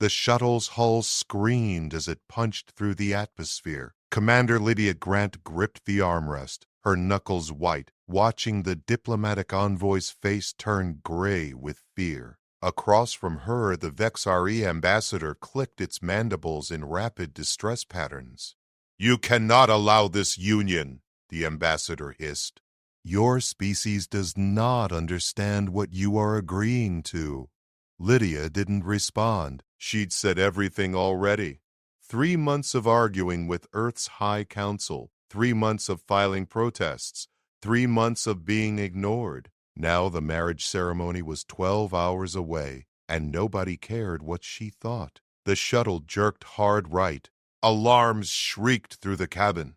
The shuttle's hull screamed as it punched through the atmosphere. Commander Lydia Grant gripped the armrest, her knuckles white, watching the diplomatic envoy's face turn gray with fear. Across from her, the Vexari ambassador clicked its mandibles in rapid distress patterns. "You cannot allow this union," the ambassador hissed. "Your species does not understand what you are agreeing to." Lydia didn't respond. She'd said everything already. 3 months of arguing with Earth's High Council, 3 months of filing protests, 3 months of being ignored. Now the marriage ceremony was 12 hours away, and nobody cared what she thought. The shuttle jerked hard right. Alarms shrieked through the cabin.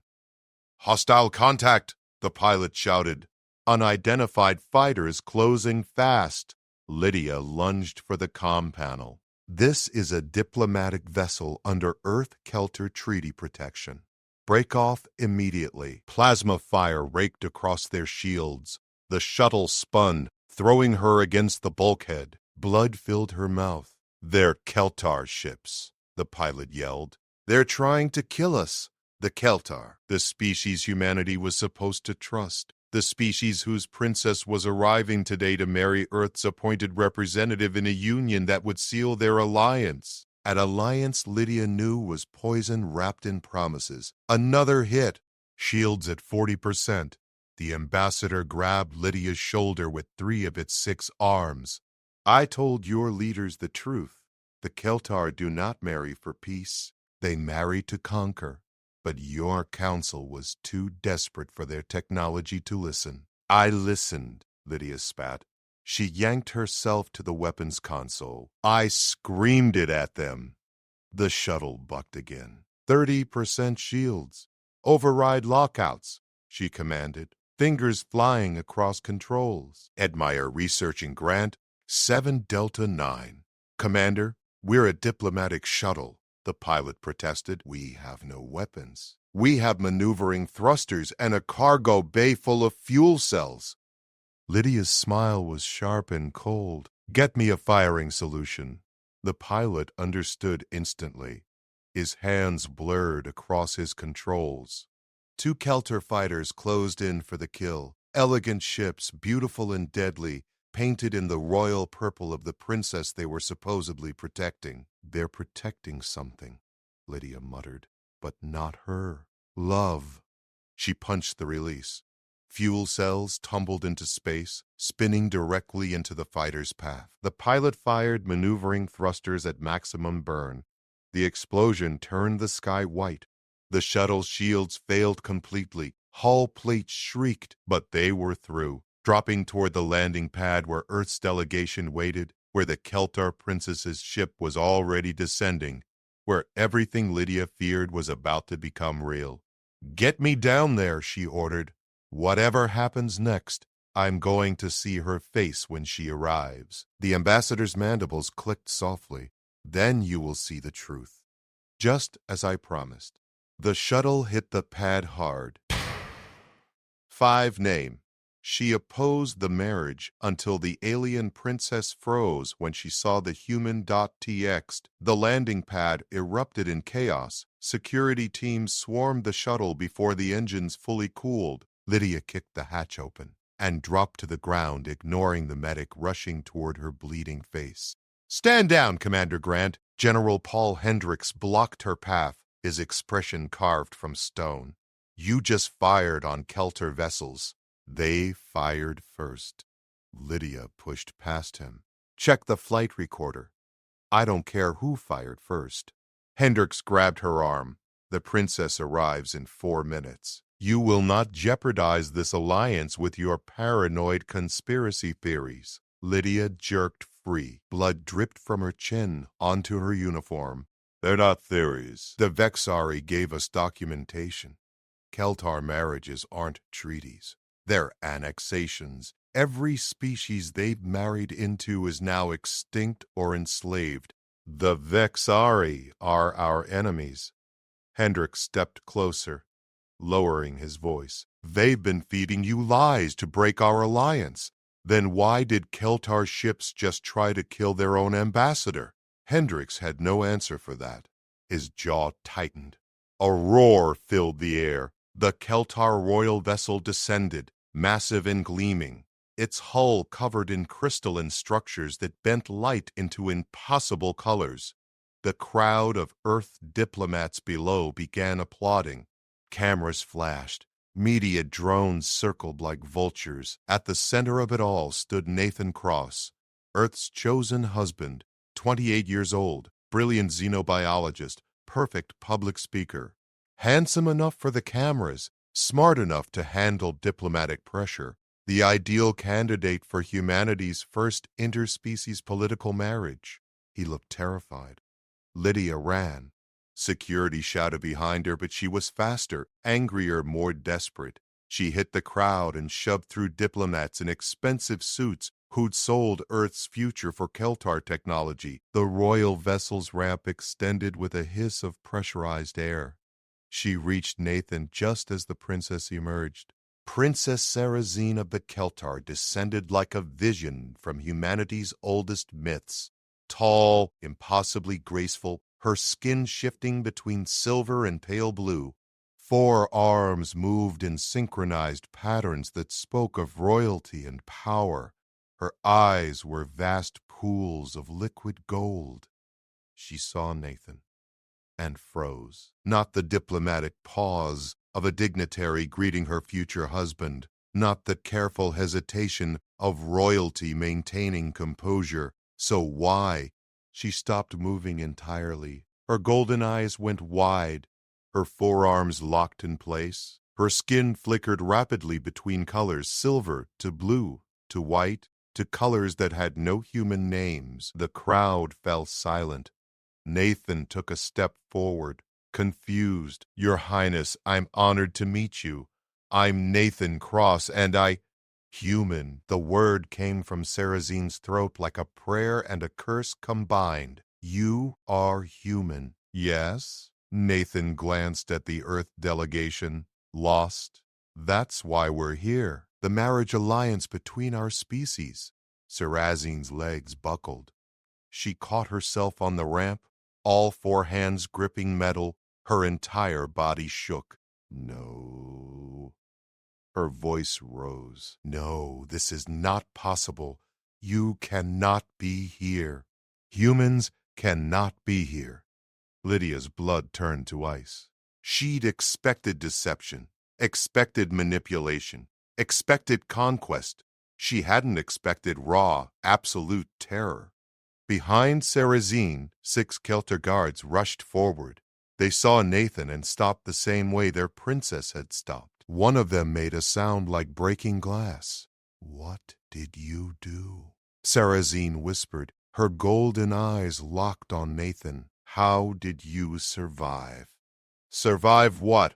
"Hostile contact!" the pilot shouted. Unidentified fighters closing fast. Lydia lunged for the comm panel. "This is a diplomatic vessel under Earth-Kelter treaty protection. Break off immediately." Plasma fire raked across their shields. The shuttle spun, throwing her against the bulkhead. Blood filled her mouth. "They're Keltar ships," the pilot yelled. "They're trying to kill us." The Keltar, the species humanity was supposed to trust. The species whose princess was arriving today to marry Earth's appointed representative in a union that would seal their alliance. An alliance Lydia knew was poison wrapped in promises. Another hit. Shields at 40%. The ambassador grabbed Lydia's shoulder with 3 of its 6 arms. "I told your leaders the truth. The Keltar do not marry for peace. They marry to conquer. But your council was too desperate for their technology to listen." "I listened," Lydia spat. She yanked herself to the weapons console. "I screamed it at them." The shuttle bucked again. 30% shields. "Override lockouts," she commanded, fingers flying across controls. Edmire researching Grant, 7 Delta 9. "Commander, we're a diplomatic shuttle," the pilot protested. "We have no weapons. We have maneuvering thrusters and a cargo bay full of fuel cells." Lydia's smile was sharp and cold. "Get me a firing solution." The pilot understood instantly. His hands blurred across his controls. 2 Kelter fighters closed in for the kill. Elegant ships, beautiful and deadly, painted in the royal purple of the princess they were supposedly protecting. "They're protecting something," Lydia muttered. "But not her. Love." She punched the release. Fuel cells tumbled into space, spinning directly into the fighter's path. The pilot fired maneuvering thrusters at maximum burn. The explosion turned the sky white. The shuttle's shields failed completely. Hull plates shrieked, but they were through. Dropping toward the landing pad where Earth's delegation waited, where the Keltar princess's ship was already descending, where everything Lydia feared was about to become real. "Get me down there," she ordered. "Whatever happens next, I'm going to see her face when she arrives." The ambassador's mandibles clicked softly. "Then you will see the truth." Just as I promised. The shuttle hit the pad hard. 5 name. She opposed the marriage until the alien princess froze when she saw the human.txt. The landing pad erupted in chaos. Security teams swarmed the shuttle before the engines fully cooled. Lydia kicked the hatch open and dropped to the ground, ignoring the medic rushing toward her bleeding face. "Stand down, Commander Grant." General Paul Hendricks blocked her path, his expression carved from stone. "You just fired on Kelter vessels." "They fired first." Lydia pushed past him. "Check the flight recorder." "I don't care who fired first." Hendricks grabbed her arm. "The princess arrives in 4 minutes. You will not jeopardize this alliance with your paranoid conspiracy theories." Lydia jerked free. Blood dripped from her chin onto her uniform. "They're not theories. The Vexari gave us documentation. Keltar marriages aren't treaties. They're annexations. Every species they've married into is now extinct or enslaved. The Vexari are our enemies." Hendricks stepped closer, lowering his voice. "They've been feeding you lies to break our alliance. Then why did Keltar ships just try to kill their own ambassador?" Hendricks had no answer for that. His jaw tightened. A roar filled the air. The Keltar royal vessel descended, massive and gleaming, its hull covered in crystalline structures that bent light into impossible colors. The crowd of Earth diplomats below began applauding. Cameras flashed. Media drones circled like vultures. At the center of it all stood Nathan Cross, Earth's chosen husband, 28 years old, brilliant xenobiologist, perfect public speaker, handsome enough for the cameras, smart enough to handle diplomatic pressure, the ideal candidate for humanity's first interspecies political marriage. He looked terrified. Lydia ran. Security shouted behind her, but she was faster, angrier, more desperate. She hit the crowd and shoved through diplomats in expensive suits who'd sold Earth's future for Keltar technology. The royal vessel's ramp extended with a hiss of pressurized air. She reached Nathan just as the princess emerged. Princess Sarazine of the Keltar descended like a vision from humanity's oldest myths. Tall, impossibly graceful, her skin shifting between silver and pale blue. 4 arms moved in synchronized patterns that spoke of royalty and power. Her eyes were vast pools of liquid gold. She saw Nathan and froze. Not the diplomatic pause of a dignitary greeting her future husband, not the careful hesitation of royalty maintaining composure. So why? She stopped moving entirely. Her golden eyes went wide, her forearms locked in place. Her skin flickered rapidly between colors, silver to blue to white to colors that had no human names. The crowd fell silent. Nathan took a step forward, confused. "Your Highness, I'm honored to meet you. I'm Nathan Cross, and Human." The word came from Sarazine's throat like a prayer and a curse combined. "You are human." "Yes?" Nathan glanced at the Earth delegation, lost. "That's why we're here. The marriage alliance between our species." Sarazine's legs buckled. She caught herself on the ramp, all 4 hands gripping metal. Her entire body shook. "No." Her voice rose. "No, this is not possible. You cannot be here. Humans cannot be here." Lydia's blood turned to ice. She'd expected deception, expected manipulation, expected conquest. She hadn't expected raw, absolute terror. Behind Sarazine, 6 Kelter guards rushed forward. They saw Nathan and stopped the same way their princess had stopped. One of them made a sound like breaking glass. "What did you do?" Sarazine whispered, her golden eyes locked on Nathan. "How did you survive?" "Survive what?"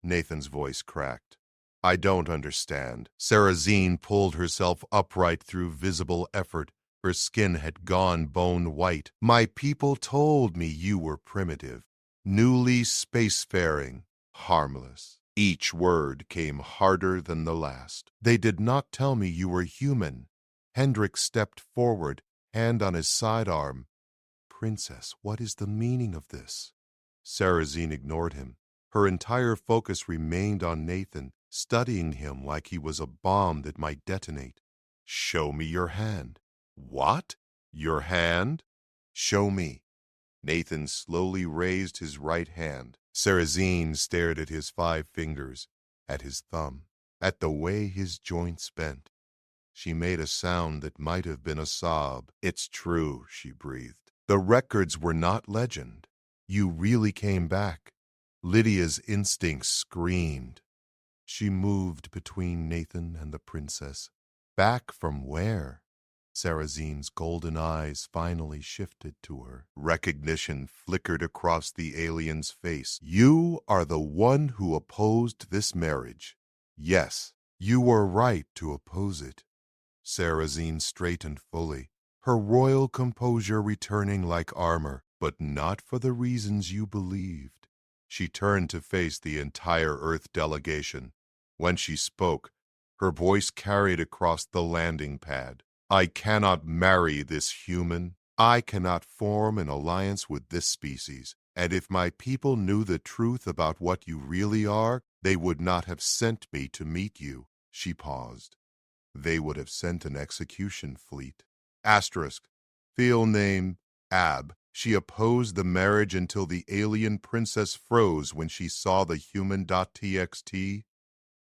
Nathan's voice cracked. "I don't understand." Sarazine pulled herself upright through visible effort. Her skin had gone bone white. "My people told me you were primitive, newly spacefaring, harmless." Each word came harder than the last. "They did not tell me you were human." Hendricks stepped forward, hand on his sidearm. "Princess, what is the meaning of this?" Sarazine ignored him. Her entire focus remained on Nathan, studying him like he was a bomb that might detonate. "Show me your hand." "What? Your hand?" "Show me." Nathan slowly raised his right hand. Sarazine stared at his 5 fingers, at his thumb, at the way his joints bent. She made a sound that might have been a sob. "It's true," she breathed. "The records were not legend. You really came back." Lydia's instincts screamed. She moved between Nathan and the princess. Back from where? Sarazine's golden eyes finally shifted to her. Recognition flickered across the alien's face. "You are the one who opposed this marriage. Yes, you were right to oppose it." Sarazine straightened fully, her royal composure returning like armor, "but not for the reasons you believed." She turned to face the entire Earth delegation. When she spoke, her voice carried across the landing pad. "I cannot marry this human. I cannot form an alliance with this species, and if my people knew the truth about what you really are, they would not have sent me to meet you." She paused. "They would have sent an execution fleet." Asterisk. Field name Ab. She opposed the marriage until the alien princess froze when she saw the human.txt.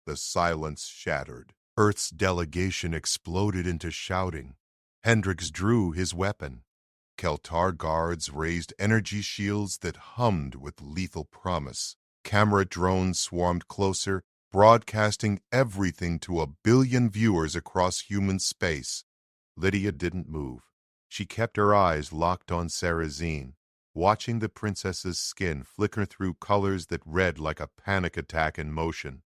The silence shattered. Earth's delegation exploded into shouting. Hendricks drew his weapon. Keltar guards raised energy shields that hummed with lethal promise. Camera drones swarmed closer, broadcasting everything to 1 billion viewers across human space. Lydia didn't move. She kept her eyes locked on Sarrazin, watching the princess's skin flicker through colors that read like a panic attack in motion.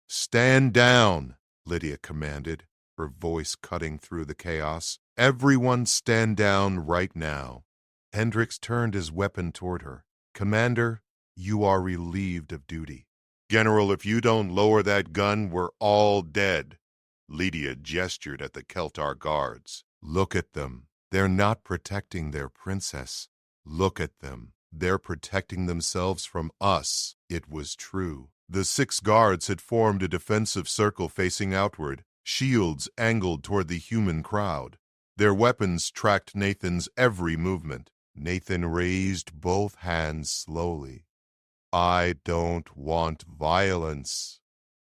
"Stand down," Lydia commanded, her voice cutting through the chaos. "Everyone stand down right now." Hendricks turned his weapon toward her. "Commander, you are relieved of duty." "General, if you don't lower that gun, we're all dead." Lydia gestured at the Keltar guards. "Look at them. They're not protecting their princess. Look at them. They're protecting themselves from us." It was true. The 6 guards had formed a defensive circle facing outward, shields angled toward the human crowd. Their weapons tracked Nathan's every movement. Nathan raised both hands slowly. "I don't want violence.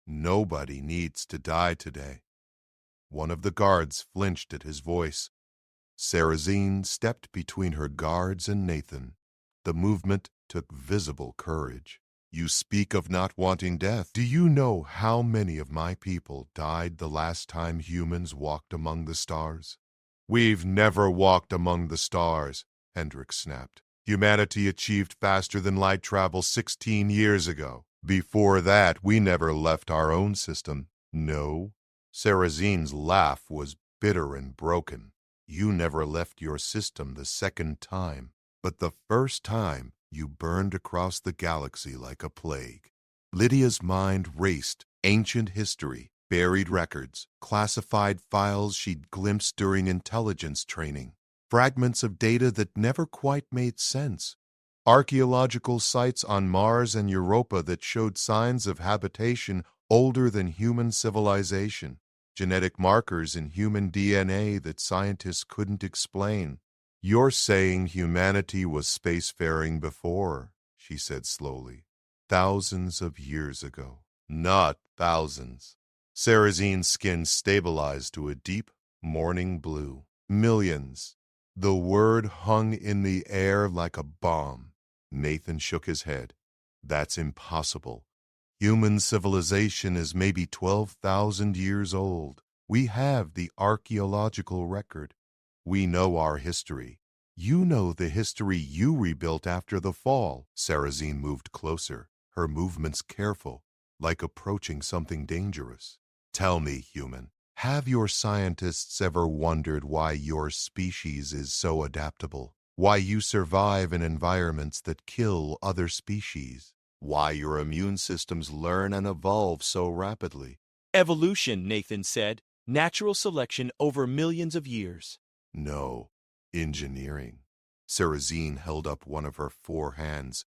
Nobody needs to die today." One of the guards flinched at his voice. Sarrazin stepped between her guards and Nathan. The movement took visible courage. "You speak of not wanting death. Do you know how many of my people died the last time humans walked among the stars?" "We've never walked among the stars," Hendricks snapped. "Humanity achieved faster than light travel 16 years ago. Before that, we never left our own system." "No." Sarrazin's laugh was bitter and broken. "You never left your system the second time, but the first time you burned across the galaxy like a plague." Lydia's mind raced. Ancient history, buried records, classified files she'd glimpsed during intelligence training, fragments of data that never quite made sense, archaeological sites on Mars and Europa that showed signs of habitation older than human civilization, genetic markers in human DNA that scientists couldn't explain. "You're saying humanity was spacefaring before," she said slowly. "Thousands of years ago." "Not thousands." Sarrazin's skin stabilized to a deep morning blue. "Millions." The word hung in the air like a bomb. Nathan shook his head. "That's impossible. Human civilization is maybe 12,000 years old. We have the archaeological record. We know our history. You know the history you rebuilt after the fall." Sarrazin moved closer, her movements careful, like approaching something dangerous. "Tell me, human, have your scientists ever wondered why your species is so adaptable? Why you survive in environments that kill other species? Why your immune systems learn and evolve so rapidly?" "Evolution," Nathan said. "Natural selection over millions of years." "No, engineering." Sarrazin held up one of her 4 hands.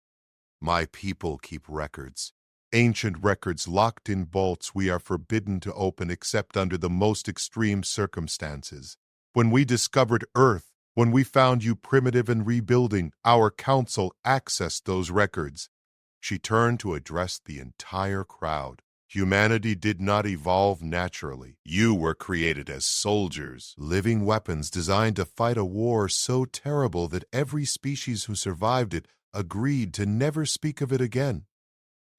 "My people keep records. Ancient records locked in vaults we are forbidden to open except under the most extreme circumstances. When we discovered Earth, when we found you primitive and rebuilding, our council accessed those records." She turned to address the entire crowd. "Humanity did not evolve naturally. You were created as soldiers, living weapons designed to fight a war so terrible that every species who survived it agreed to never speak of it again."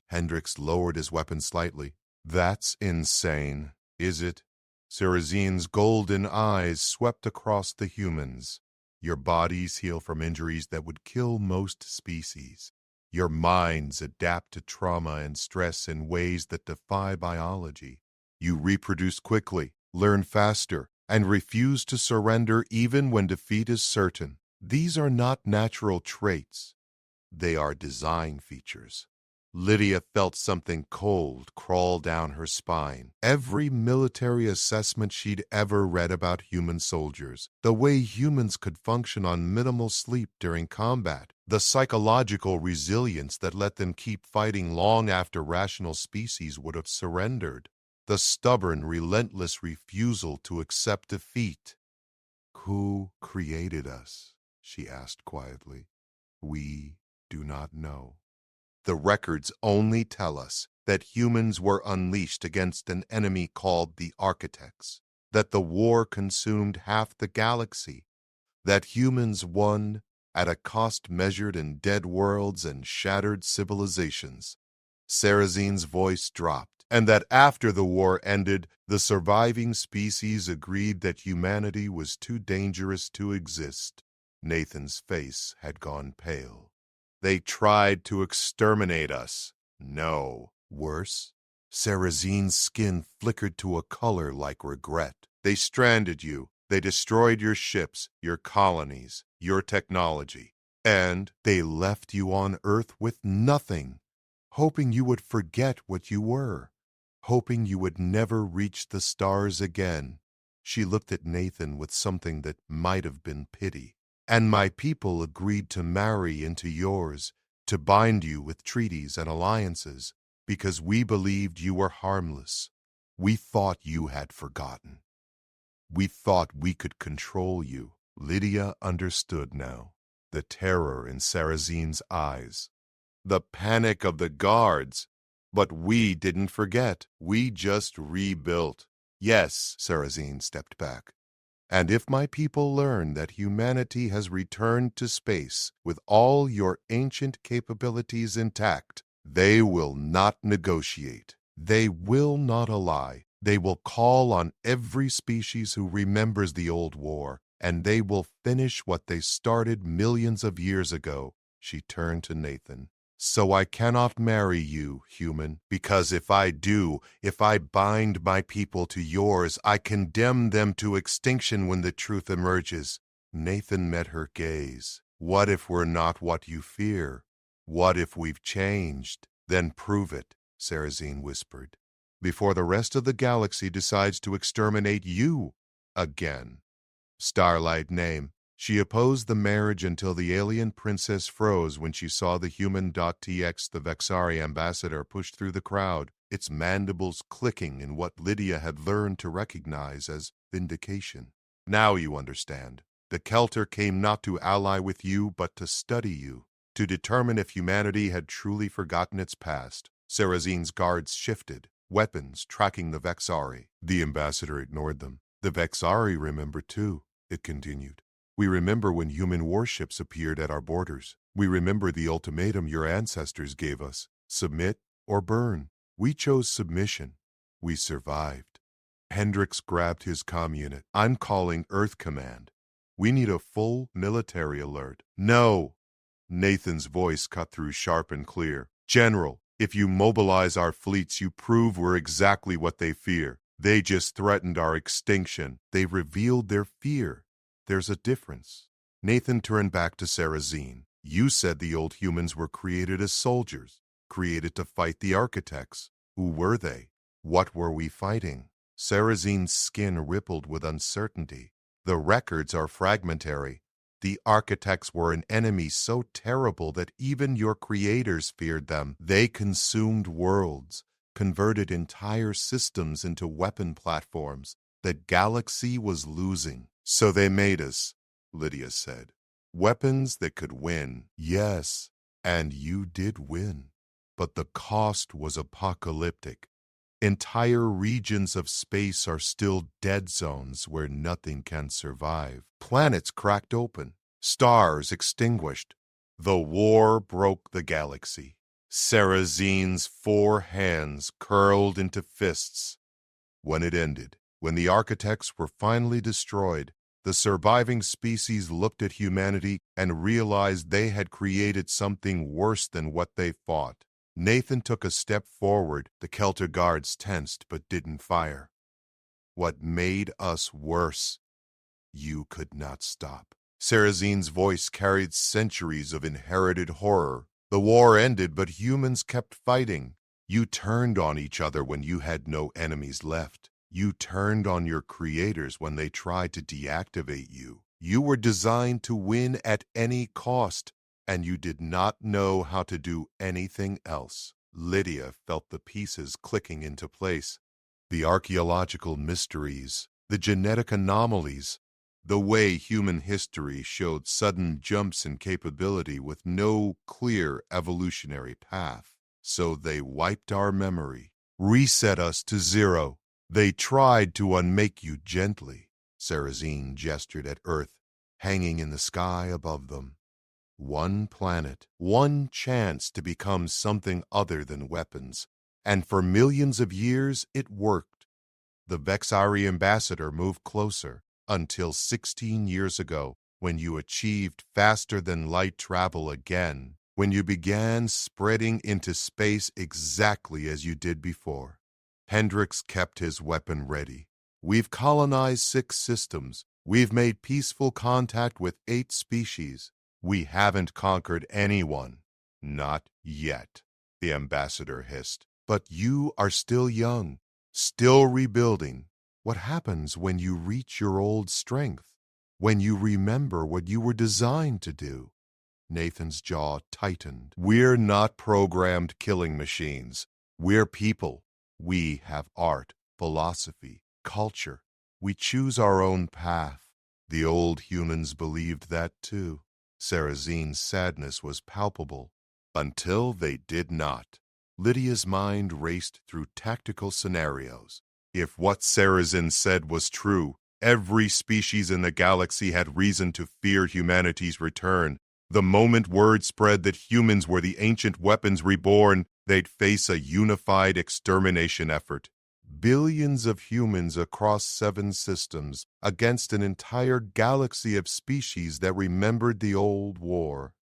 Hendricks lowered his weapon slightly. "That's insane, is it?" Sarrazin's golden eyes swept across the humans. "Your bodies heal from injuries that would kill most species. Your minds adapt to trauma and stress in ways that defy biology. You reproduce quickly, learn faster, and refuse to surrender even when defeat is certain. These are not natural traits. They are design features." Lydia felt something cold crawl down her spine. Every military assessment she'd ever read about human soldiers, the way humans could function on minimal sleep during combat, the psychological resilience that let them keep fighting long after rational species would have surrendered, the stubborn, relentless refusal to accept defeat. "Who created us?" she asked quietly. "We do not know. The records only tell us that humans were unleashed against an enemy called the Architects, that the war consumed half the galaxy, that humans won at a cost measured in dead worlds and shattered civilizations." Sarazine's voice dropped, and that after the war ended, the surviving species agreed that humanity was too dangerous to exist. Nathan's face had gone pale. "They tried to exterminate us." "No. Worse?" Sarazine's skin flickered to a color like regret. "They stranded you. They destroyed your ships, your colonies, your technology. And they left you on Earth with nothing, hoping you would forget what you were, hoping you would never reach the stars again." She looked at Nathan with something that might have been pity. "And my people agreed to marry into yours, to bind you with treaties and alliances, because we believed you were harmless. We thought you had forgotten. We thought we could control you." Lydia understood now, the terror in Sarazine's eyes, the panic of the guards. "But we didn't forget. We just rebuilt." "Yes," Sarazine stepped back. "And if my people learn that humanity has returned to space with all your ancient capabilities intact, they will not negotiate. They will not ally. They will call on every species who remembers the old war, and they will finish what they started millions of years ago." She turned to Nathan. "So I cannot marry you, human, because if I do, if I bind my people to yours, I condemn them to extinction when the truth emerges." Nathan met her gaze. "What if we're not what you fear? What if we've changed?" "Then prove it," Sarazine whispered, "before the rest of the galaxy decides to exterminate you again." Starlight name. She opposed the marriage until the alien princess froze when she saw the human .tx, the Vexari ambassador, push through the crowd, its mandibles clicking in what Lydia had learned to recognize as vindication. "Now you understand. The Kelter came not to ally with you, but to study you, to determine if humanity had truly forgotten its past." Sarazine's guards shifted, weapons tracking the Vexari. The ambassador ignored them. "The Vexari remember too," it continued. "We remember when human warships appeared at our borders. We remember the ultimatum your ancestors gave us: submit or burn. We chose submission. We survived." Hendricks grabbed his comm unit. "I'm calling Earth Command. We need a full military alert." "No!" Nathan's voice cut through sharp and clear. "General, if you mobilize our fleets, you prove we're exactly what they fear. They just threatened our extinction. They revealed their fear. There's a difference." Nathan turned back to Sarazine. "You said the old humans were created as soldiers, created to fight the Architects. Who were they? What were we fighting?" Sarazine's skin rippled with uncertainty. "The records are fragmentary. The Architects were an enemy so terrible that even your creators feared them. They consumed worlds, converted entire systems into weapon platforms. The galaxy was losing. So they made us," Lydia said. "Weapons that could win." "Yes, and you did win. But the cost was apocalyptic. Entire regions of space are still dead zones where nothing can survive. Planets cracked open, stars extinguished. The war broke the galaxy." Sarazine's 4 hands curled into fists. When it ended, when the Architects were finally destroyed, the surviving species looked at humanity and realized they had created something worse than what they fought. Nathan took a step forward. The Kelter guards tensed but didn't fire. "What made us worse, you could not stop." Sarazine's voice carried centuries of inherited horror. The war ended, but humans kept fighting. You turned on each other when you had no enemies left. You turned on your creators when they tried to deactivate you. You were designed to win at any cost, and you did not know how to do anything else. Lydia felt the pieces clicking into place. The archaeological mysteries, the genetic anomalies, the way human history showed sudden jumps in capability with no clear evolutionary path. So they wiped our memory, reset us to zero. They tried to unmake you gently. Sarrazin gestured at Earth, hanging in the sky above them. One planet, one chance to become something other than weapons. And for millions of years, it worked. The Vexari ambassador moved closer until 16 years ago, when you achieved faster-than-light travel again, when you began spreading into space exactly as you did before. Hendricks kept his weapon ready. We've colonized 6 systems. We've made peaceful contact with 8 species. We haven't conquered anyone. Not yet, the ambassador hissed. But you are still young, still rebuilding. What happens when you reach your old strength? When you remember what you were designed to do? Nathan's jaw tightened. We're not programmed killing machines. We're people. We have art, philosophy, culture. We choose our own path. The old humans believed that too. Sarrazin's sadness was palpable. Until they did not. Lydia's mind raced through tactical scenarios. If what Sarrazin said was true, every species in the galaxy had reason to fear humanity's return. The moment word spread that humans were the ancient weapons reborn, they'd face a unified extermination effort. Billions of humans across 7 systems against an entire galaxy of species that remembered the old war.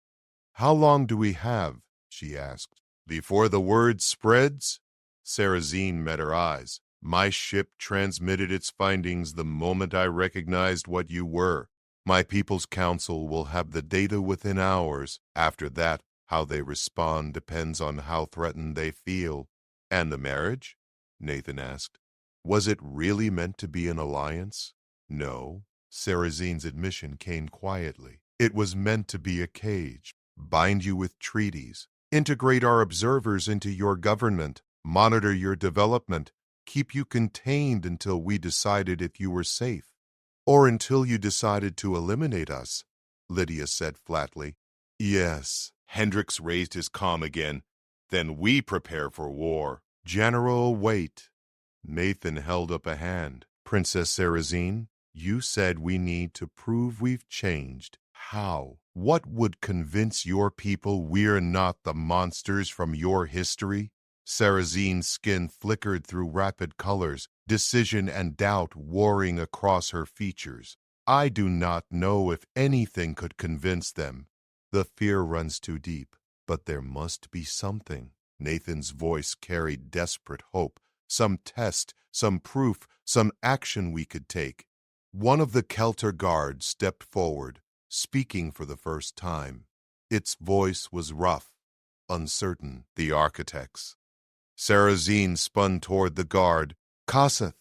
How long do we have? She asked. Before the word spreads? Sarrazin met her eyes. My ship transmitted its findings the moment I recognized what you were. My people's council will have the data within hours. After that, how they respond depends on how threatened they feel. And the marriage? Nathan asked. Was it really meant to be an alliance? No. Sarrazin's admission came quietly. It was meant to be a cage. Bind you with treaties. Integrate our observers into your government. Monitor your development. Keep you contained until we decided if you were safe. Or until you decided to eliminate us, Lydia said flatly. Yes. Hendricks raised his calm again. Then we prepare for war. General, wait. Nathan held up a hand. Princess Sarrazin, you said we need to prove we've changed. How? What would convince your people we're not the monsters from your history? Sarrazin's skin flickered through rapid colors, decision and doubt warring across her features. I do not know if anything could convince them. The fear runs too deep, but there must be something. Nathan's voice carried desperate hope. Some test, some proof, some action we could take. One of the Kelter guards stepped forward, speaking for the first time. Its voice was rough, uncertain. The architects. Sarrazin spun toward the guard. Kassath,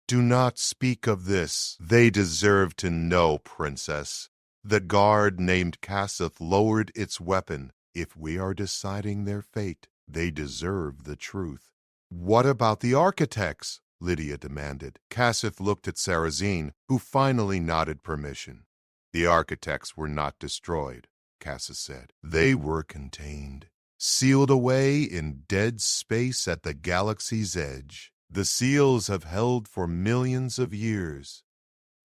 do not speak of this. They deserve to know, Princess. The guard named Kassath lowered its weapon. If we are deciding their fate, they deserve the truth. What about the architects? Lydia demanded. Kassath looked at Sarrazin, who finally nodded permission. The architects were not destroyed, Kassath said. They were contained. Sealed away in dead space at the galaxy's edge. The seals have held for millions of years.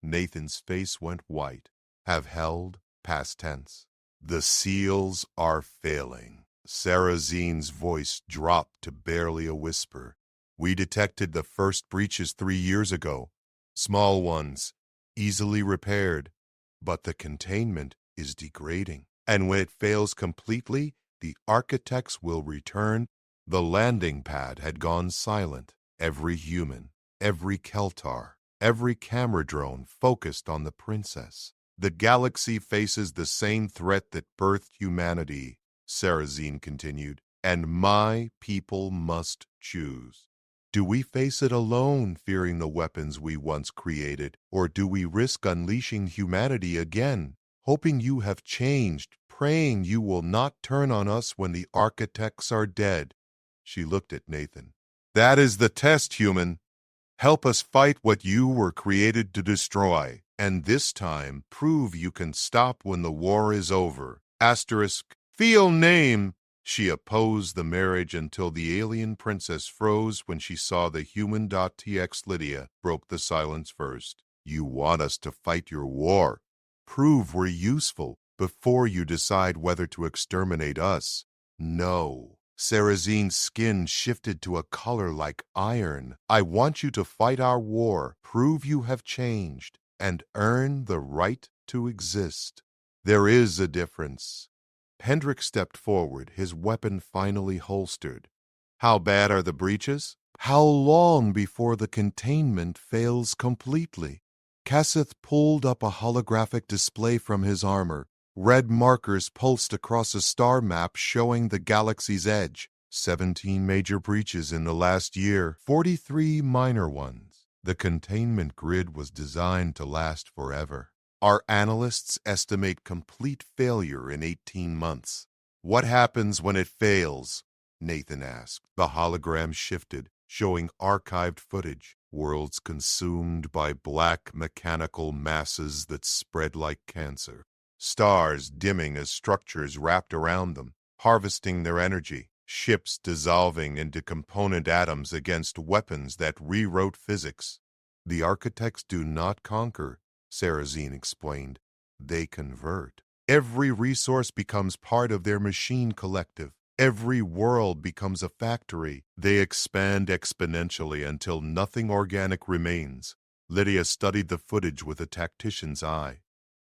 Nathan's face went white. Have held, past tense. The seals are failing. Sarrazin's voice dropped to barely a whisper. We detected the first breaches 3 years ago. Small ones, easily repaired. But the containment is degrading. And when it fails completely, the architects will return. The landing pad had gone silent. Every human, every Keltar, every camera drone focused on the princess. The galaxy faces the same threat that birthed humanity. Sarrazin continued, and my people must choose. Do we face it alone, fearing the weapons we once created, or do we risk unleashing humanity again, hoping you have changed, praying you will not turn on us when the architects are dead? She looked at Nathan. That is the test, human. Help us fight what you were created to destroy, and this time prove you can stop when the war is over. Asterisk, Fiel name. She opposed the marriage until the alien princess froze when she saw the human.tx. Lydia broke the silence first. You want us to fight your war. Prove we're useful before you decide whether to exterminate us. No. Sarrazin's skin shifted to a color like iron. I want you to fight our war, prove you have changed, and earn the right to exist. There is a difference. Hendrik stepped forward, his weapon finally holstered. How bad are the breaches? How long before the containment fails completely? Kassith pulled up a holographic display from his armor. Red markers pulsed across a star map showing the galaxy's edge. 17 major breaches in the last year, 43 minor ones. The containment grid was designed to last forever. Our analysts estimate complete failure in 18 months. What happens when it fails? Nathan asked. The hologram shifted, showing archived footage. Worlds consumed by black mechanical masses that spread like cancer. Stars dimming as structures wrapped around them, harvesting their energy. Ships dissolving into component atoms against weapons that rewrote physics. The architects do not conquer, Sarrazin explained. They convert. Every resource becomes part of their machine collective. Every world becomes a factory. They expand exponentially until nothing organic remains. Lydia studied the footage with a tactician's eye.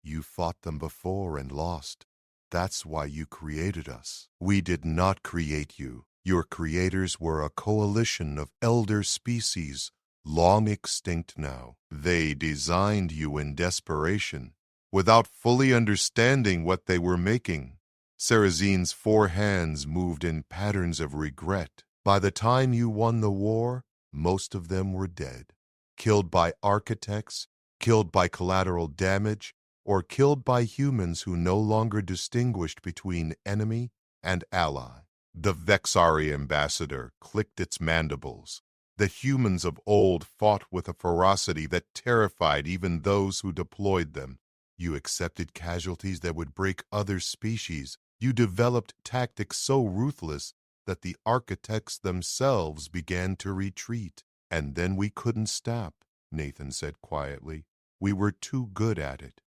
You fought them before and lost. That's why you created us. We did not create you. Your creators were a coalition of elder species, long extinct now. They designed you in desperation, without fully understanding what they were making. Sarrazin's 4 hands moved in patterns of regret. By the time you won the war, most of them were dead. Killed by architects, killed by collateral damage, or killed by humans who no longer distinguished between enemy and ally. The Vexari ambassador clicked its mandibles. The humans of old fought with a ferocity that terrified even those who deployed them. You accepted casualties that would break other species. You developed tactics so ruthless that the architects themselves began to retreat. And then we couldn't stop, Nathan said quietly. We were too good at it.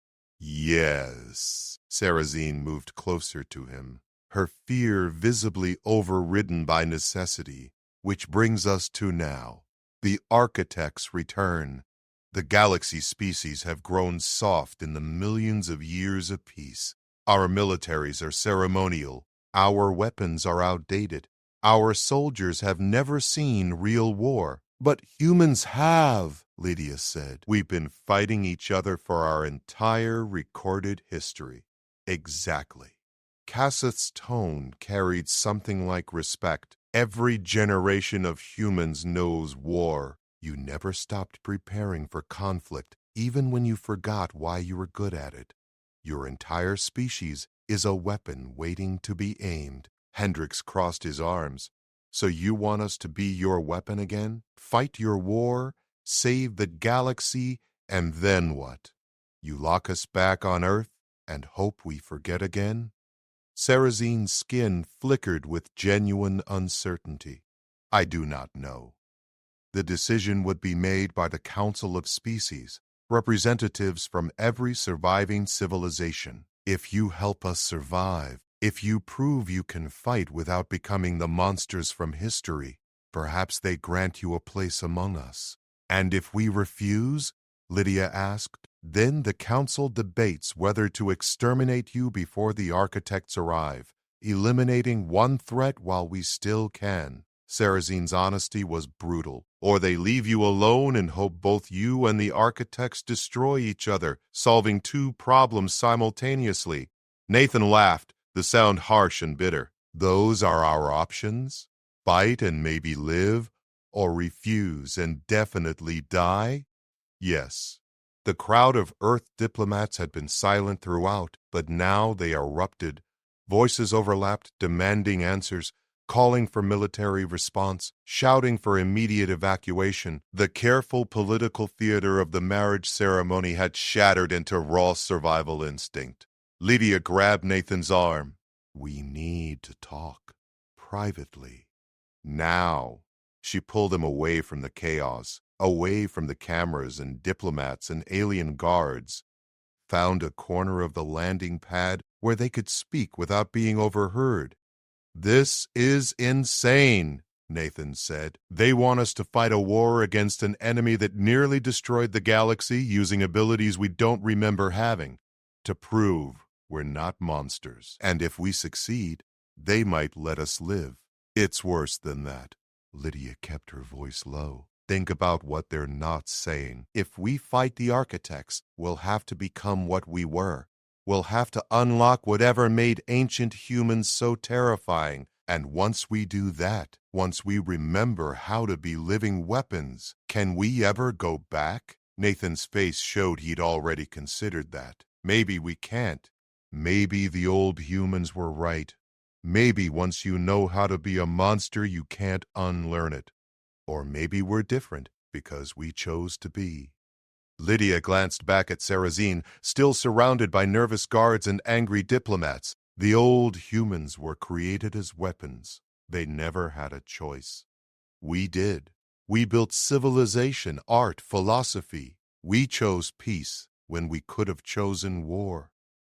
Yes. Sarrazin moved closer to him, her fear visibly overridden by necessity, which brings us to now. The architects return. The galaxy species have grown soft in the millions of years of peace. Our militaries are ceremonial. Our weapons are outdated. Our soldiers have never seen real war. But humans have, Lydia said. We've been fighting each other for our entire recorded history. Exactly. Kassith's tone carried something like respect. Every generation of humans knows war. You never stopped preparing for conflict, even when you forgot why you were good at it. Your entire species is a weapon waiting to be aimed. Hendricks crossed his arms. So you want us to be your weapon again? Fight your war, save the galaxy, and then what? You lock us back on Earth and hope we forget again? Sarrazin's skin flickered with genuine uncertainty. I do not know. The decision would be made by the Council of Species, representatives from every surviving civilization. If you help us survive, if you prove you can fight without becoming the monsters from history, perhaps they grant you a place among us. And if we refuse, Lydia asked, then the council debates whether to exterminate you before the architects arrive, eliminating one threat while we still can. Sarrazin's honesty was brutal. Or they leave you alone and hope both you and the architects destroy each other, solving 2 problems simultaneously. Nathan laughed. the sound harsh and bitter. Those are our options? Fight and maybe live, or refuse and definitely die? Yes. The crowd of Earth diplomats had been silent throughout, but now they erupted. Voices overlapped, demanding answers, calling for military response, shouting for immediate evacuation. The careful political theater of the marriage ceremony had shattered into raw survival instinct. Lydia grabbed Nathan's arm. "We need to talk. Privately. Now." She pulled him away from the chaos, away from the cameras and diplomats and alien guards, found a corner of the landing pad where they could speak without being overheard. "This is insane," Nathan said. "They want us to fight a war against an enemy that nearly destroyed the galaxy using abilities we don't remember having, to prove we're not monsters. And if we succeed, they might let us live. It's worse than that." Lydia kept her voice low. "Think about what they're not saying. If we fight the architects, we'll have to become what we were. We'll have to unlock whatever made ancient humans so terrifying. And once we do that, once we remember how to be living weapons, can we ever go back?" Nathan's face showed he'd already considered that. "Maybe we can't. Maybe the old humans were right. Maybe once you know how to be a monster, you can't unlearn it. Or maybe we're different because we chose to be." Lydia glanced back at Sarrazin, still surrounded by nervous guards and angry diplomats. The old humans were created as weapons. They never had a choice. We did. We built civilization, art, philosophy. We chose peace when we could have chosen war.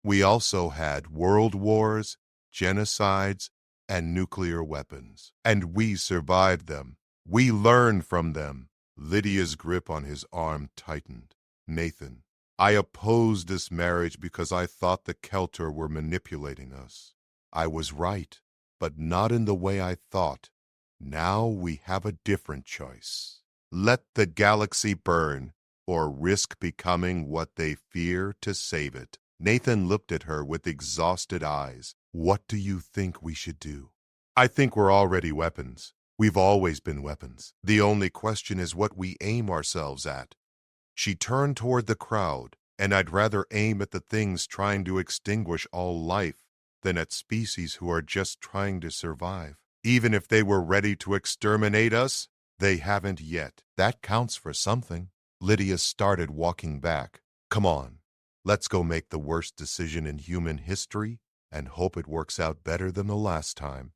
We also had world wars, genocides, and nuclear weapons. And we survived them. We learned from them. Lydia's grip on his arm tightened. "Nathan, I opposed this marriage because I thought the Kelter were manipulating us. I was right, but not in the way I thought. Now we have a different choice. Let the galaxy burn, or risk becoming what they fear to save it." Nathan looked at her with exhausted eyes. "What do you think we should do?" "I think we're already weapons. We've always been weapons. The only question is what we aim ourselves at." She turned toward the crowd. "And I'd rather aim at the things trying to extinguish all life than at species who are just trying to survive. Even if they were ready to exterminate us, they haven't yet. That counts for something." Lydia started walking back. "Come on. Let's go make the worst decision in human history and hope it works out better than the last time."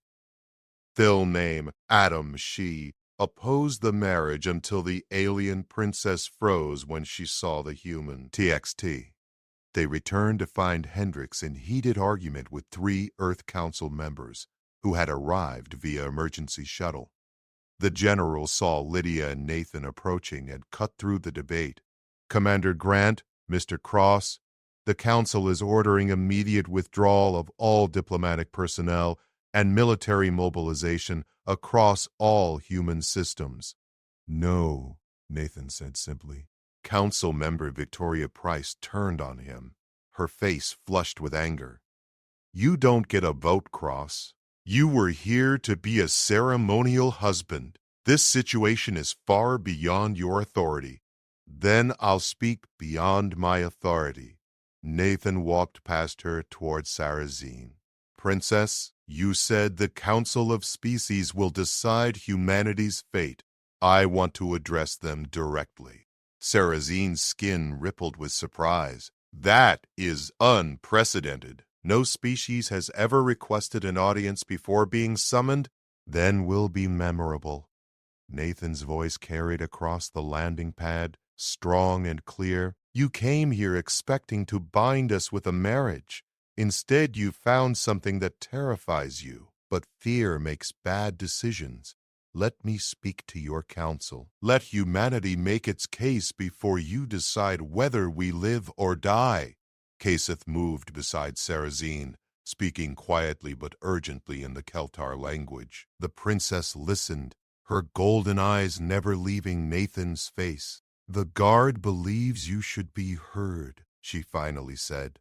Film name Adam She opposed the marriage until the alien princess froze when she saw the human. TXT. They returned to find Hendrix in heated argument with 3 Earth Council members who had arrived via emergency shuttle. The general saw Lydia and Nathan approaching and cut through the debate. "Commander Grant, Mr. Cross, the Council is ordering immediate withdrawal of all diplomatic personnel and military mobilization across all human systems." "No," Nathan said simply. Council member Victoria Price turned on him, her face flushed with anger. "You don't get a vote, Cross. You were here to be a ceremonial husband. This situation is far beyond your authority." "Then I'll speak beyond my authority." Nathan walked past her toward Sarrazin. "Princess, you said the Council of Species will decide humanity's fate. I want to address them directly." Sarrazin's skin rippled with surprise. "That is unprecedented. No species has ever requested an audience before being summoned." "Then we'll be memorable." Nathan's voice carried across the landing pad, strong and clear. "You came here expecting to bind us with a marriage. Instead, you found something that terrifies you. But fear makes bad decisions. Let me speak to your council. Let humanity make its case before you decide whether we live or die." Kaseth moved beside Sarrazin, speaking quietly but urgently in the Keltar language. The princess listened, her golden eyes never leaving Nathan's face. "The guard believes you should be heard," she finally said.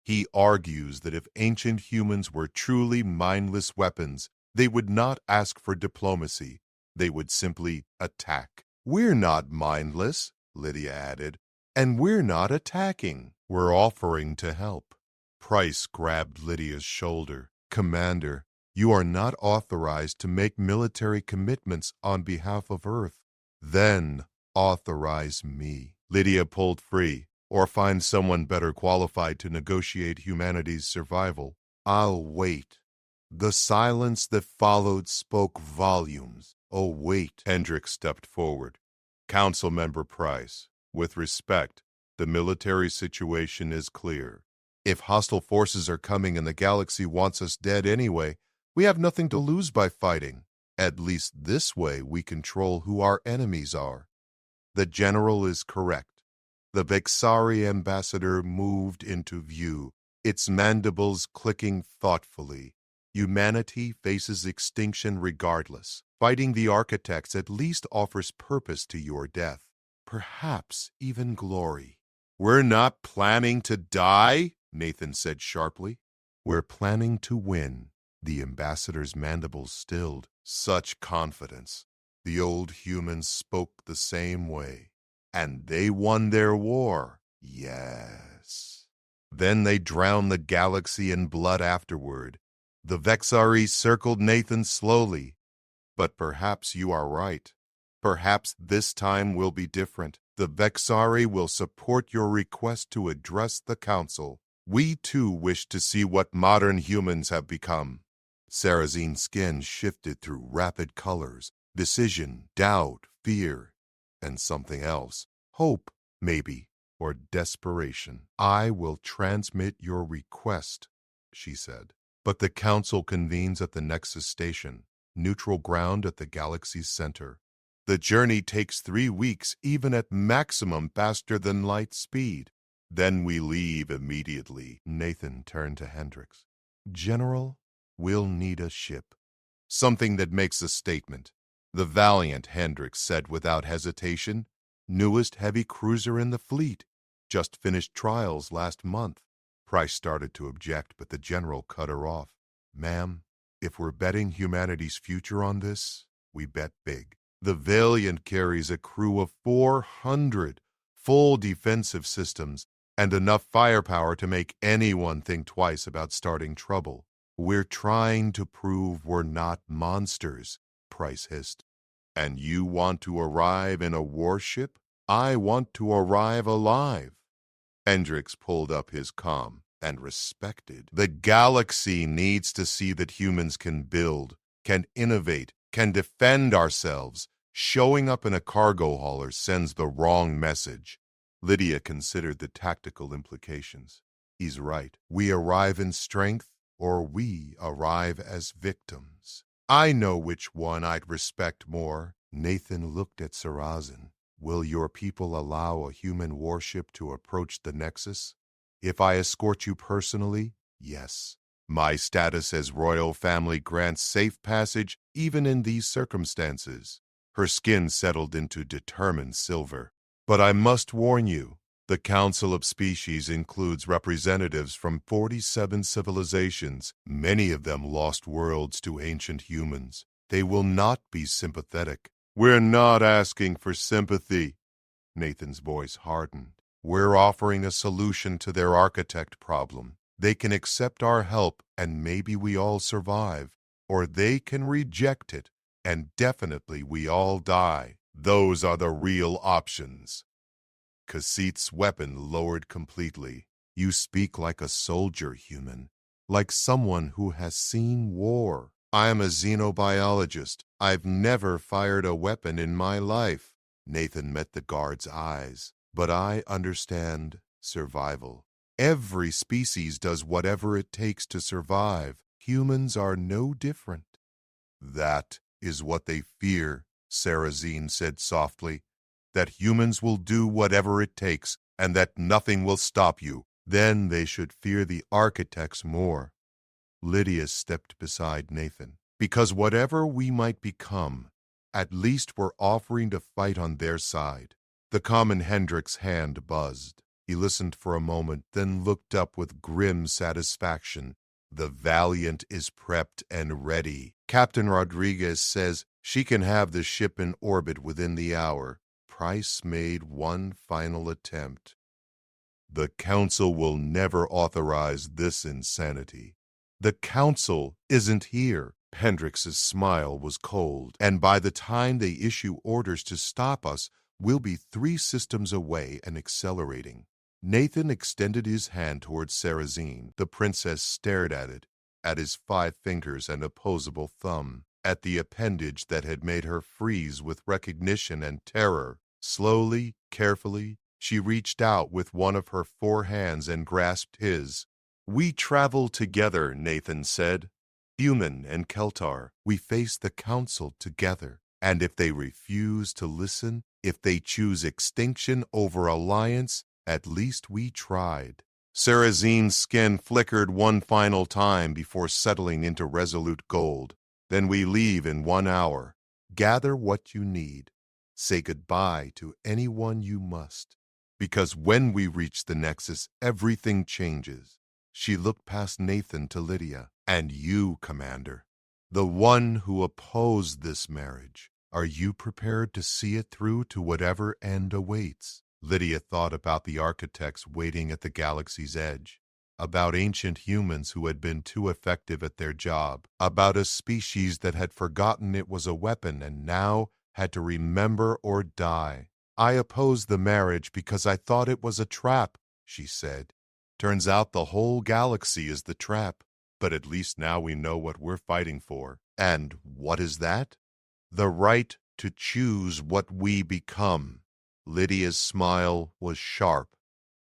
He argues that if ancient humans were truly mindless weapons, they would not ask for diplomacy. They would simply attack. We're not mindless, Lydia added, and we're not attacking. We're offering to help. Price grabbed Lydia's shoulder. Commander, you are not authorized to make military commitments on behalf of Earth. Then authorize me. Lydia pulled free, or find someone better qualified to negotiate humanity's survival. I'll wait. The silence that followed spoke volumes. Oh, wait. Hendricks stepped forward. Council Member Price, with respect, the military situation is clear. If hostile forces are coming and the galaxy wants us dead anyway, we have nothing to lose by fighting. At least this way we control who our enemies are. The general is correct. The Vexari ambassador moved into view, its mandibles clicking thoughtfully. Humanity faces extinction regardless. Fighting the architects at least offers purpose to your death, perhaps even glory. We're not planning to die, Nathan said sharply. We're planning to win. The ambassador's mandibles stilled. Such confidence. The old humans spoke the same way. And they won their war. Yes. Then they drowned the galaxy in blood afterward. The Vexari circled Nathan slowly. But perhaps you are right. Perhaps this time will be different. The Vexari will support your request to address the Council. We too wish to see what modern humans have become. Sarazine's skin shifted through rapid colors, decision, doubt, fear, and something else. Hope, maybe, or desperation. I will transmit your request, she said. But the Council convenes at the Nexus Station, neutral ground at the galaxy's center. The journey takes 3 weeks, even at maximum faster than light speed. Then we leave immediately. Nathan turned to Hendricks. General, we'll need a ship. Something that makes a statement. The Valiant, Hendricks said without hesitation. Newest heavy cruiser in the fleet. Just finished trials last month. Price started to object, but the general cut her off. Ma'am, if we're betting humanity's future on this, we bet big. The Valiant carries a crew of 400, full defensive systems, and enough firepower to make anyone think twice about starting trouble. We're trying to prove we're not monsters, Price hissed. And you want to arrive in a warship? I want to arrive alive. Hendricks pulled up his comm and respected. The galaxy needs to see that humans can build, can innovate, can defend ourselves. Showing up in a cargo hauler sends the wrong message. Lydia considered the tactical implications. He's right. We arrive in strength, or we arrive as victims. I know which one I'd respect more. Nathan looked at Sarazin. Will your people allow a human warship to approach the Nexus? If I escort you personally, yes. My status as royal family grants safe passage even in these circumstances. Her skin settled into determined silver. But I must warn you, the Council of Species includes representatives from 47 civilizations, many of them lost worlds to ancient humans. They will not be sympathetic. We're not asking for sympathy. Nathan's voice hardened. We're offering a solution to their architect problem. They can accept our help and maybe we all survive, or they can reject it and definitely we all die. Those are the real options. Kasit's weapon lowered completely. You speak like a soldier, human, like someone who has seen war. I am a xenobiologist. I've never fired a weapon in my life. Nathan met the guard's eyes. But I understand survival. Every species does whatever it takes to survive. Humans are no different. That is what they fear, Sarazine said softly. That humans will do whatever it takes and that nothing will stop you. Then they should fear the architects more. Lydia stepped beside Nathan. Because whatever we might become, at least we're offering to fight on their side. The common Hendricks' hand buzzed. He listened for a moment, then looked up with grim satisfaction. The Valiant is prepped and ready. Captain Rodriguez says she can have the ship in orbit within the hour. Price made one final attempt. The Council will never authorize this insanity. The Council isn't here. Hendrix's smile was cold, and by the time they issue orders to stop us, we'll be 3 systems away and accelerating. Nathan extended his hand towards Sarrazine. The princess stared at it, at his 5 fingers and opposable thumb, at the appendage that had made her freeze with recognition and terror. Slowly, carefully, she reached out with one of her 4 hands and grasped his. "We travel together," Nathan said. "Human and Keltar, we face the Council together. And if they refuse to listen, if they choose extinction over alliance, at least we tried." Sarrazine's skin flickered one final time before settling into resolute gold. "Then we leave in 1 hour. Gather what you need. Say goodbye to anyone you must. Because when we reach the Nexus, everything changes." She looked past Nathan to Lydia. "And you, Commander, the one who opposed this marriage, are you prepared to see it through to whatever end awaits?" Lydia thought about the architects waiting at the galaxy's edge, about ancient humans who had been too effective at their job, about a species that had forgotten it was a weapon and now had to remember or die. "I opposed the marriage because I thought it was a trap," she said. "Turns out the whole galaxy is the trap. But at least now we know what we're fighting for." "And what is that?" "The right to choose what we become." Lydia's smile was sharp.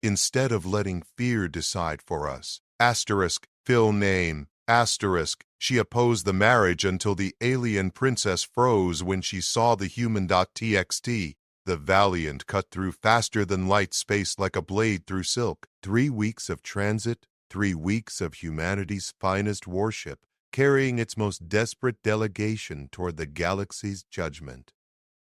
"Instead of letting fear decide for us. Asterisk, fill name. Asterisk, she opposed the marriage until the alien princess froze when she saw the human.txt. The Valiant cut through faster than light space like a blade through silk. 3 weeks of transit, 3 weeks of humanity's finest warship, carrying its most desperate delegation toward the galaxy's judgment."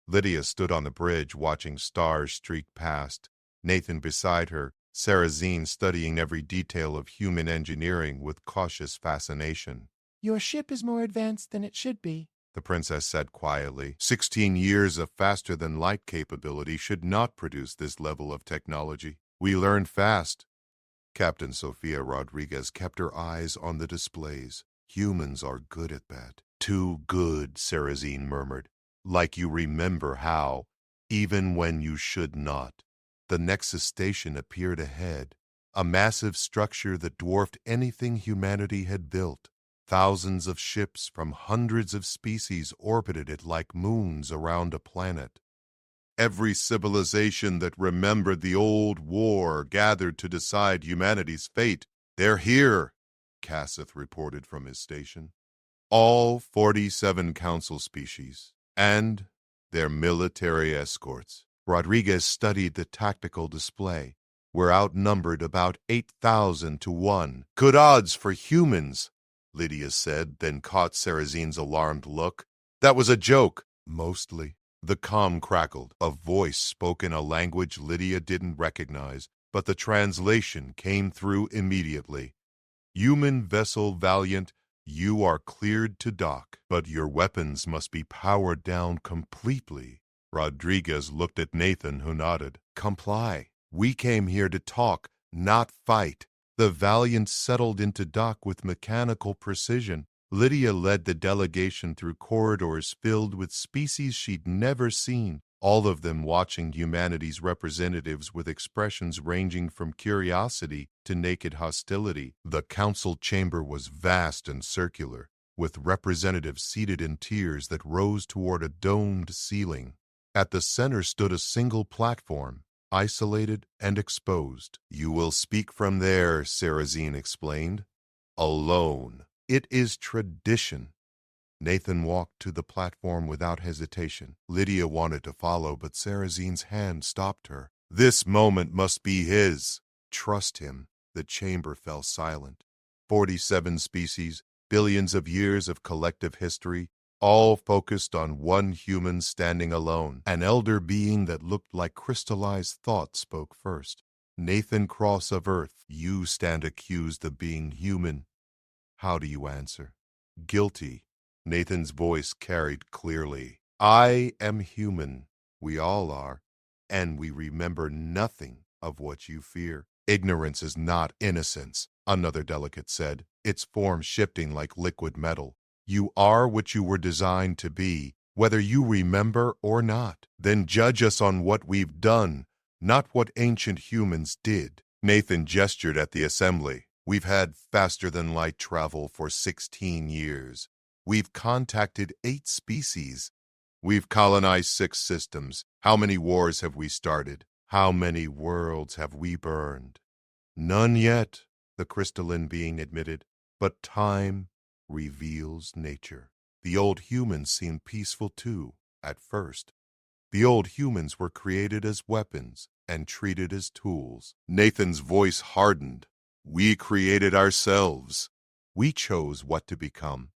Lydia stood on the bridge watching stars streak past, Nathan beside her, Sarrazine studying every detail of human engineering with cautious fascination. "Your ship is more advanced than it should be," the princess said quietly. 16 years of faster-than-light capability should not produce this level of technology. We learn fast. Captain Sofia Rodriguez kept her eyes on the displays. "Humans are good at that." "Too good," Sarrazine murmured. "Like you remember how, even when you should not." The Nexus station appeared ahead, a massive structure that dwarfed anything humanity had built. Thousands of ships from hundreds of species orbited it like moons around a planet. Every civilization that remembered the old war gathered to decide humanity's fate. "They're here," Cassith reported from his station. "All 47 council species, and their military escorts." Rodriguez studied the tactical display. "We're outnumbered about 8,000 to 1. Good odds for humans," Lydia said, then caught Sarrazine's alarmed look. "That was a joke." "Mostly." The comm crackled. A voice spoke in a language Lydia didn't recognize, but the translation came through immediately. "Human vessel Valiant, you are cleared to dock, but your weapons must be powered down completely." Rodriguez looked at Nathan, who nodded. "Comply. We came here to talk, not fight." The Valiant settled into dock with mechanical precision. Lydia led the delegation through corridors filled with species she'd never seen, all of them watching humanity's representatives with expressions ranging from curiosity to naked hostility. The council chamber was vast and circular, with representatives seated in tiers that rose toward a domed ceiling. At the center stood a single platform, isolated and exposed. "You will speak from there," Sarrazine explained. "Alone. It is tradition." Nathan walked to the platform without hesitation. Lydia wanted to follow, but Sarrazine's hand stopped her. "This moment must be his." "Trust him." The chamber fell silent. 47 species, billions of years of collective history, all focused on one human standing alone. An elder being that looked like crystallized thought spoke first. Nathan Cross of Earth, you stand accused of being human. How do you answer? Guilty. Nathan's voice carried clearly. I am human. We all are. And we remember nothing of what you fear. Ignorance is not innocence, another delegate said, its form shifting like liquid metal. You are what you were designed to be, whether you remember or not. Then judge us on what we've done, not what ancient humans did. Nathan gestured at the assembly. We've had faster-than-light travel for 16 years. We've contacted 8 species. We've colonized 6 systems. How many wars have we started? How many worlds have we burned? None yet, the crystalline being admitted. But time reveals nature. The old humans seemed peaceful too, at first. The old humans were created as weapons and treated as tools. Nathan's voice hardened. We created ourselves. We chose what to become.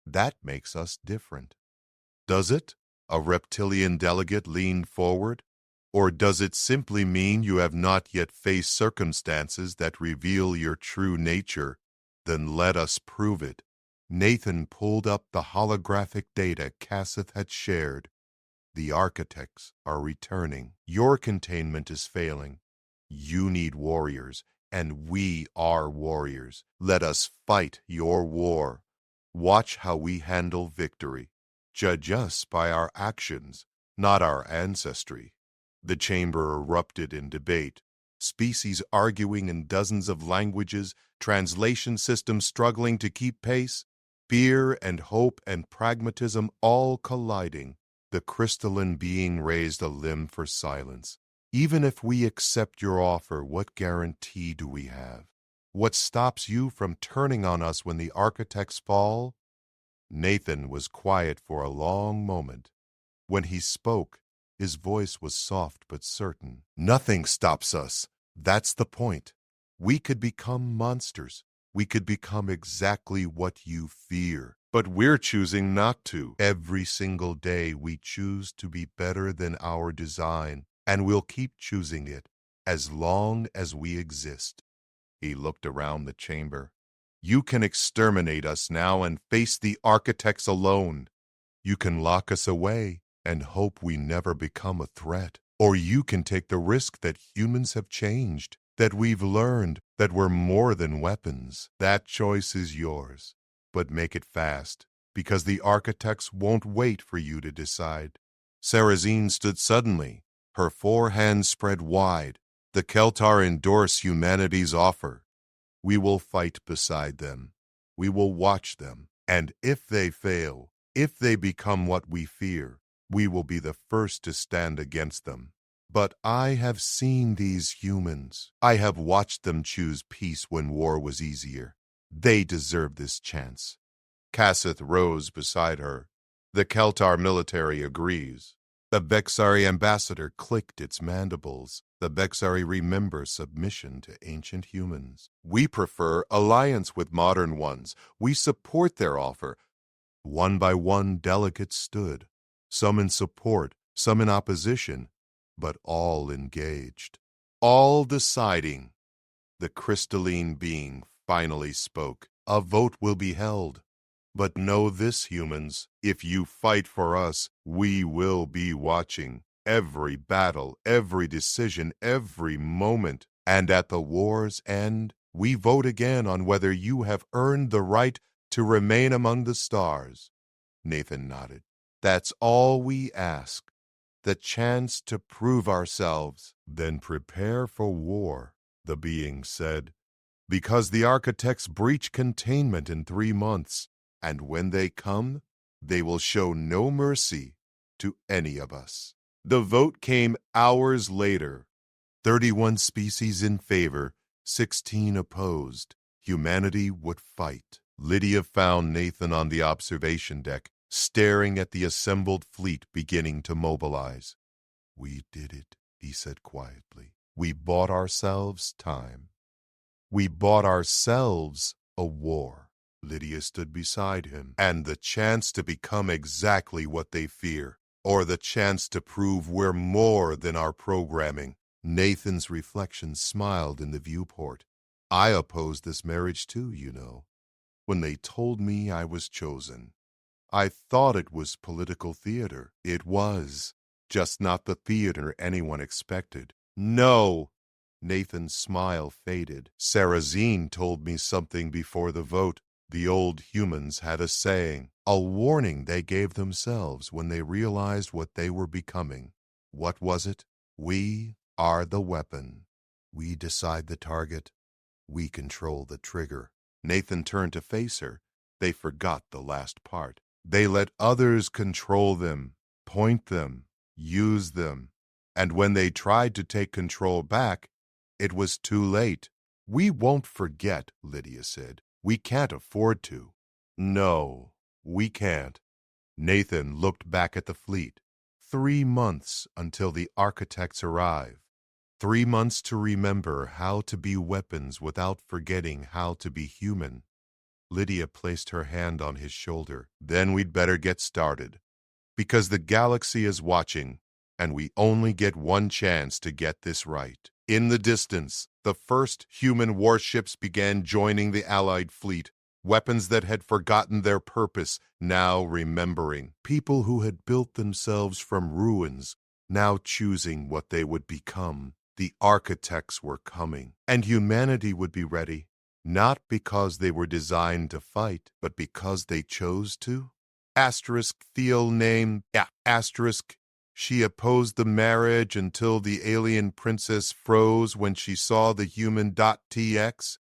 That makes us different. Does it? A reptilian delegate leaned forward. Or does it simply mean you have not yet faced circumstances that reveal your true nature? Then let us prove it. Nathan pulled up the holographic data Cassith had shared. The architects are returning. Your containment is failing. You need warriors, and we are warriors. Let us fight your war. Watch how we handle victory. Judge us by our actions, not our ancestry. The chamber erupted in debate. Species arguing in dozens of languages, translation systems struggling to keep pace, fear and hope and pragmatism all colliding. The crystalline being raised a limb for silence. Even if we accept your offer, what guarantee do we have? What stops you from turning on us when the architects fall? Nathan was quiet for a long moment. When he spoke, his voice was soft but certain. Nothing stops us. That's the point. We could become monsters. We could become exactly what you fear. But we're choosing not to. Every single day we choose to be better than our design, and we'll keep choosing it as long as we exist. He looked around the chamber. You can exterminate us now and face the architects alone. You can lock us away and hope we never become a threat. Or you can take the risk that humans have changed, that we've learned that we're more than weapons. That choice is yours. But make it fast, because the architects won't wait for you to decide. Sarazine stood suddenly, her 4 hands spread wide. The Keltar endorse humanity's offer. We will fight beside them. We will watch them. And if they fail, if they become what we fear, we will be the first to stand against them. But I have seen these humans. I have watched them choose peace when war was easier. They deserve this chance. Cassith rose beside her. The Keltar military agrees. The Bexari ambassador clicked its mandibles. The Bexari remember submission to ancient humans. We prefer alliance with modern ones. We support their offer. One by one, delegates stood, some in support, some in opposition, but all engaged, all deciding. The crystalline being finally spoke. A vote will be held. But know this, humans, if you fight for us, we will be watching. Every battle, every decision, every moment. And at the war's end, we vote again on whether you have earned the right to remain among the stars. Nathan nodded. That's all we ask. The chance to prove ourselves. Then prepare for war, the being said. Because the architects breach containment in 3 months. And when they come, they will show no mercy to any of us. The vote came hours later. 31 species in favor, 16 opposed. Humanity would fight. Lydia found Nathan on the observation deck, staring at the assembled fleet beginning to mobilize. We did it, he said quietly. We bought ourselves time. We bought ourselves a war. Lydia stood beside him. And the chance to become exactly what they fear, or the chance to prove we're more than our programming. Nathan's reflection smiled in the viewport. I opposed this marriage too, you know. When they told me I was chosen, I thought it was political theater. It was, just not the theater anyone expected. No! Nathan's smile faded. Sarrazine told me something before the vote. The old humans had a saying, a warning they gave themselves when they realized what they were becoming. What was it? We are the weapon. We decide the target. We control the trigger. Nathan turned to face her. They forgot the last part. They let others control them, point them, use them. And when they tried to take control back, it was too late. We won't forget, Lydia said. We can't afford to. No, we can't. Nathan looked back at the fleet. 3 months until the architects arrive. 3 months to remember how to be weapons without forgetting how to be human. Lydia placed her hand on his shoulder. Then we'd better get started. Because the galaxy is watching, and we only get one chance to get this right. In the distance, the first human warships began joining the Allied fleet. Weapons that had forgotten their purpose, now remembering. People who had built themselves from ruins, now choosing what they would become. The architects were coming, and humanity would be ready. Not because they were designed to fight, but because they chose to. Asterisk Thiel name, asterisk. She opposed the marriage until the alien princess froze when she saw the human.tx.